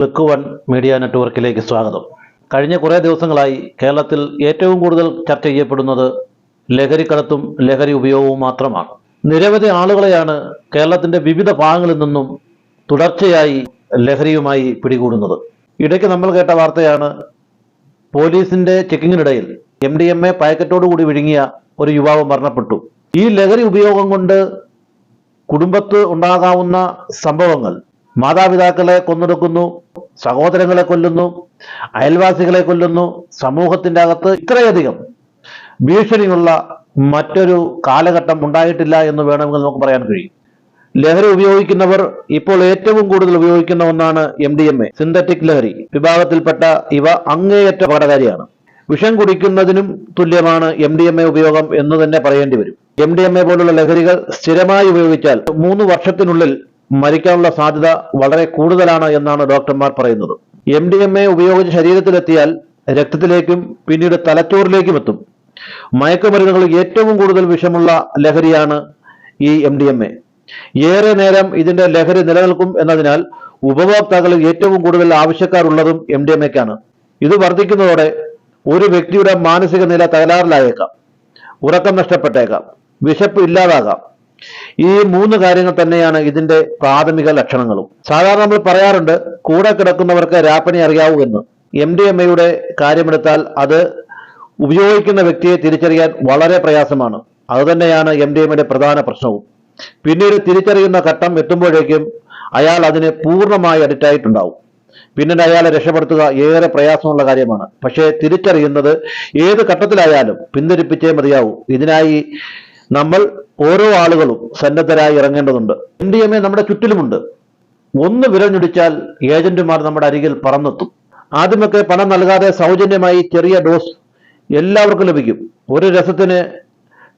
Click one media നെറ്റ്വർക്കിലേക്ക് സ്വാഗതം. കഴിഞ്ഞ കുറേ ദിവസങ്ങളായി കേരളത്തിൽ ഏറ്റവും കൂടുതൽ ചർച്ച ചെയ്യപ്പെടുന്നത് ലഹരിക്കടത്തും ലഹരി ഉപയോഗവും മാത്രമാണ്. നിരവധി ആളുകളെയാണ് കേരളത്തിന്റെ വിവിധ ഭാഗങ്ങളിൽ നിന്നും തുടർച്ചയായി ലഹരിയുമായി പിടികൂടുന്നത്. ഇടയ്ക്ക് നമ്മൾ കേട്ട വാർത്തയാണ് പോലീസിന്റെ ചെക്കിങ്ങിനിടയിൽ MDMA പാക്കറ്റോടുകൂടി വിഴുങ്ങിയ ഒരു യുവാവ് മരണപ്പെട്ടു. ഈ ലഹരി ഉപയോഗം കൊണ്ട് കുടുംബത്ത് ഉണ്ടാകാവുന്ന സംഭവങ്ങൾ, മാതാപിതാക്കളെ കൊന്നൊടുക്കുന്നു, സഹോദരങ്ങളെ കൊല്ലുന്നു, അയൽവാസികളെ കൊല്ലുന്നു, സമൂഹത്തിന്റെ അകത്ത് ഇത്രയധികം ഭീഷണിയുള്ള മറ്റൊരു കാലഘട്ടം ഉണ്ടായിട്ടില്ല എന്ന് വേണമെങ്കിൽ നമുക്ക് പറയാൻ കഴിയും. ലഹരി ഉപയോഗിക്കുന്നവർ ഇപ്പോൾ ഏറ്റവും കൂടുതൽ ഉപയോഗിക്കുന്ന ഒന്നാണ് MDMA, സിന്തറ്റിക് ലഹരി വിഭാഗത്തിൽപ്പെട്ട ഇവ അങ്ങേയറ്റ അപകടകാരിയാണ്. വിഷം കുടിക്കുന്നതിനും തുല്യമാണ് MDMA ഉപയോഗം എന്ന് തന്നെ പറയേണ്ടി വരും. MDMA പോലുള്ള ലഹരികൾ സ്ഥിരമായി ഉപയോഗിച്ചാൽ 3 വർഷത്തിനുള്ളിൽ മരിക്കാനുള്ള സാധ്യത വളരെ കൂടുതലാണ് എന്നാണ് ഡോക്ടർമാർ പറയുന്നത്. MDMA ഉപയോഗിച്ച് ശരീരത്തിലെത്തിയാൽ രക്തത്തിലേക്കും പിന്നീട് തലച്ചോറിലേക്കും എത്തും. മയക്കുമരുന്നുകളിൽ ഏറ്റവും കൂടുതൽ വിഷമുള്ള ലഹരിയാണ് ഈ MDMA. ഏറെ നേരം ഇതിന്റെ ലഹരി നിലനിൽക്കും എന്നതിനാൽ ഉപഭോക്താക്കളിൽ ഏറ്റവും കൂടുതൽ ആവശ്യക്കാരുള്ളതും MDMAക്കാണ്. ഇത് വർദ്ധിക്കുന്നതോടെ ഒരു വ്യക്തിയുടെ മാനസിക നില തകരാറിലായേക്കാം, ഉറക്കം നഷ്ടപ്പെട്ടേക്കാം, വിശപ്പ് ഇല്ലാതാകാം. ഈ 3 കാര്യങ്ങൾ തന്നെയാണ് ഇതിന്റെ പ്രാഥമിക ലക്ഷണങ്ങളും. സാധാരണ നമ്മൾ പറയാറുണ്ട്, കൂടെ കിടക്കുന്നവർക്ക് രാപ്പണി അറിയാവൂ എന്ന്. MDMAയുടെ കാര്യമെടുത്താൽ അത് ഉപയോഗിക്കുന്ന വ്യക്തിയെ തിരിച്ചറിയാൻ വളരെ പ്രയാസമാണ്. അതുതന്നെയാണ് MDMAയുടെ പ്രധാന പ്രശ്നവും. പിന്നീട് തിരിച്ചറിയുന്ന ഘട്ടം എത്തുമ്പോഴേക്കും അയാൾ അതിന് പൂർണ്ണമായി അഡിക്റ്റായിട്ടുണ്ടാവും. പിന്നീട് അയാളെ രക്ഷപ്പെടുത്തുക ഏറെ പ്രയാസമുള്ള കാര്യമാണ്. പക്ഷേ തിരിച്ചറിയുന്നത് ഏത് ഘട്ടത്തിലായാലും പിന്തിരിപ്പിച്ചേ മതിയാവൂ. ഇതിനായി നമ്മൾ ഓരോ ആളുകളും സന്നദ്ധരായി ഇറങ്ങേണ്ടതുണ്ട്. MDMA നമ്മുടെ ചുറ്റിലുമുണ്ട്. ഒന്ന് വിരഞ്ഞൊടിച്ചാൽ ഏജന്റുമാർ നമ്മുടെ അരികിൽ പറന്നെത്തും. ആദ്യമൊക്കെ പണം നൽകാതെ സൗജന്യമായി ചെറിയ ഡോസ് എല്ലാവർക്കും ലഭിക്കും. ഒരു രസത്തിന്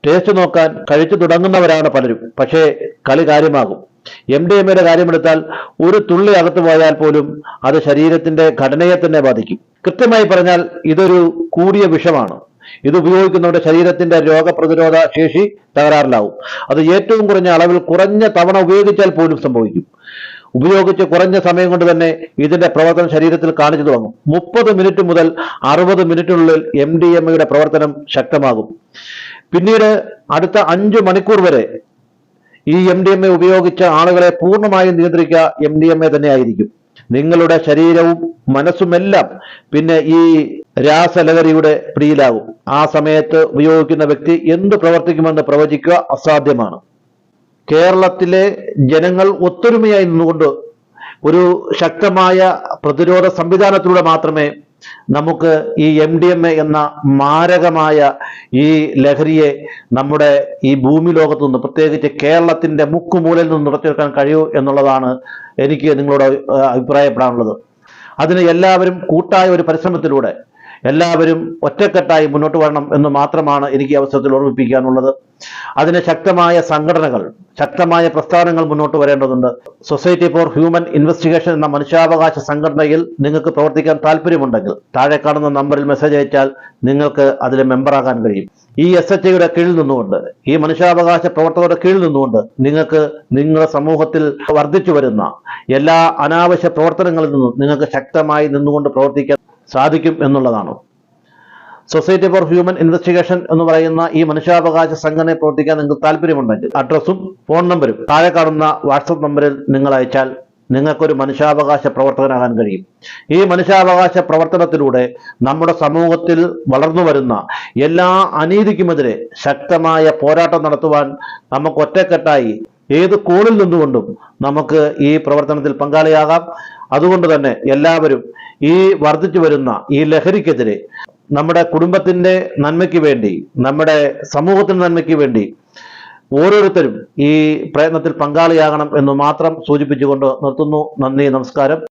ടേസ്റ്റ് നോക്കാൻ കഴിച്ചു തുടങ്ങുന്നവരാണ് പലരും. പക്ഷേ കളി കാര്യമാകും. MDMAയുടെ കാര്യമെടുത്താൽ ഒരു തുള്ളി അകത്ത് പോയാൽ പോലും അത് ശരീരത്തിന്റെ ഘടനയെ തന്നെ ബാധിക്കും. കൃത്യമായി പറഞ്ഞാൽ ഇതൊരു കൂടിയ വിഷമാണ്. ഇത് ഉപയോഗിക്കുന്നവരുടെ ശരീരത്തിന്റെ രോഗപ്രതിരോധ ശേഷി തകരാറിലാവും. അത് ഏറ്റവും കുറഞ്ഞ അളവിൽ കുറഞ്ഞ തവണ ഉപയോഗിച്ചാൽ പോലും സംഭവിക്കും. ഉപയോഗിച്ച് കുറഞ്ഞ സമയം കൊണ്ട് തന്നെ ഇതിന്റെ പ്രവർത്തനം ശരീരത്തിൽ കാണിച്ചു തുടങ്ങും. 30 മിനിറ്റ് മുതൽ 60 മിനിറ്റിനുള്ളിൽ MDMAയുടെ പ്രവർത്തനം ശക്തമാകും. പിന്നീട് അടുത്ത 5 മണിക്കൂർ വരെ ഈ MDMA ഉപയോഗിച്ച ആളുകളെ പൂർണ്ണമായും നിയന്ത്രിക്കുക MDMA തന്നെയായിരിക്കും. നിങ്ങളുടെ ശരീരവും മനസ്സുമെല്ലാം പിന്നെ ഈ രാസലഹരിയുടെ പിടിയിലാകും. ആ സമയത്ത് ഉപയോഗിക്കുന്ന വ്യക്തി എന്ത് പ്രവർത്തിക്കുമെന്ന് പ്രവചിക്കുക അസാധ്യമാണ്. കേരളത്തിലെ ജനങ്ങൾ ഒത്തൊരുമയായി നിന്നുകൊണ്ട് ഒരു ശക്തമായ പ്രതിരോധ സംവിധാനത്തിലൂടെ മാത്രമേ നമുക്ക് ഈ MDMA എന്ന മാരകമായ ഈ ലഹരിയെ നമ്മുടെ ഈ ഭൂമി ലോകത്തു നിന്ന്, പ്രത്യേകിച്ച് കേരളത്തിന്റെ മുക്കുമൂലയിൽ നിന്ന് തുടച്ചെടുക്കാൻ കഴിയൂ എന്നുള്ളതാണ് എനിക്ക് നിങ്ങളോട് അഭിപ്രായപ്പെടാനുള്ളത്. അതിന് എല്ലാവരും കൂട്ടായ ഒരു പരിശ്രമത്തിലൂടെ എല്ലാവരും ഒറ്റക്കെട്ടായി മുന്നോട്ട് വരണം എന്ന് മാത്രമാണ് എനിക്ക് അവസരത്തിൽ ഓർമ്മിപ്പിക്കാനുള്ളത്. അതിന് ശക്തമായ സംഘടനകൾ, ശക്തമായ പ്രസ്ഥാനങ്ങൾ മുന്നോട്ട് വരേണ്ടതുണ്ട്. സൊസൈറ്റി ഫോർ ഹ്യൂമൻ ഇൻവെസ്റ്റിഗേഷൻ എന്ന മനുഷ്യാവകാശ സംഘടനയിൽ നിങ്ങൾക്ക് പ്രവർത്തിക്കാൻ താല്പര്യമുണ്ടെങ്കിൽ താഴെ കാണുന്ന നമ്പറിൽ മെസ്സേജ് അയച്ചാൽ നിങ്ങൾക്ക് അതിൽ മെമ്പറാകാൻ കഴിയും. ഈ SHIയുടെ കീഴിൽ നിന്നുകൊണ്ട്, ഈ മനുഷ്യാവകാശ പ്രവർത്തകരുടെ കീഴിൽ നിന്നുകൊണ്ട് നിങ്ങൾക്ക് നിങ്ങളുടെ സമൂഹത്തിൽ വർദ്ധിച്ചു വരുന്ന എല്ലാ അനാവശ്യ പ്രവർത്തനങ്ങളിൽ നിന്നും നിങ്ങൾക്ക് ശക്തമായി നിന്നുകൊണ്ട് പ്രവർത്തിക്കാൻ സാധിക്കും എന്നുള്ളതാണ്. സൊസൈറ്റി ഫോർ ഹ്യൂമൻ ഇൻവെസ്റ്റിഗേഷൻ എന്ന് പറയുന്ന ഈ മനുഷ്യാവകാശ സംഘടനയെ പ്രവർത്തിക്കാൻ നിങ്ങൾക്ക് താല്പര്യമുണ്ടെങ്കിൽ അഡ്രസ്സും ഫോൺ നമ്പരും താഴെ കാണുന്ന വാട്സപ്പ് നമ്പറിൽ നിങ്ങൾ അയച്ചാൽ നിങ്ങൾക്കൊരു മനുഷ്യാവകാശ പ്രവർത്തകനാകാൻ കഴിയും. ഈ മനുഷ്യാവകാശ പ്രവർത്തനത്തിലൂടെ നമ്മുടെ സമൂഹത്തിൽ വളർന്നു വരുന്ന എല്ലാ അനീതിക്കുമെതിരെ ശക്തമായ പോരാട്ടം നടത്തുവാൻ നമുക്ക് ഒറ്റക്കെട്ടായി ഏത് കോണിൽ നിന്നുകൊണ്ടും നമുക്ക് ഈ പ്രവർത്തനത്തിൽ പങ്കാളിയാകാം. അതുകൊണ്ട് തന്നെ എല്ലാവരും ഈ വർദ്ധിച്ചു വരുന്ന ഈ ലഹരിക്കെതിരെ നമ്മുടെ കുടുംബത്തിന്റെ നന്മയ്ക്ക് വേണ്ടി, നമ്മുടെ സമൂഹത്തിന്റെ നന്മയ്ക്ക് വേണ്ടി ഓരോരുത്തരും ഈ പ്രയത്നത്തിൽ പങ്കാളിയാകണം എന്ന് മാത്രം സൂചിപ്പിച്ചുകൊണ്ട് നിർത്തുന്നു. നന്ദി, നമസ്കാരം.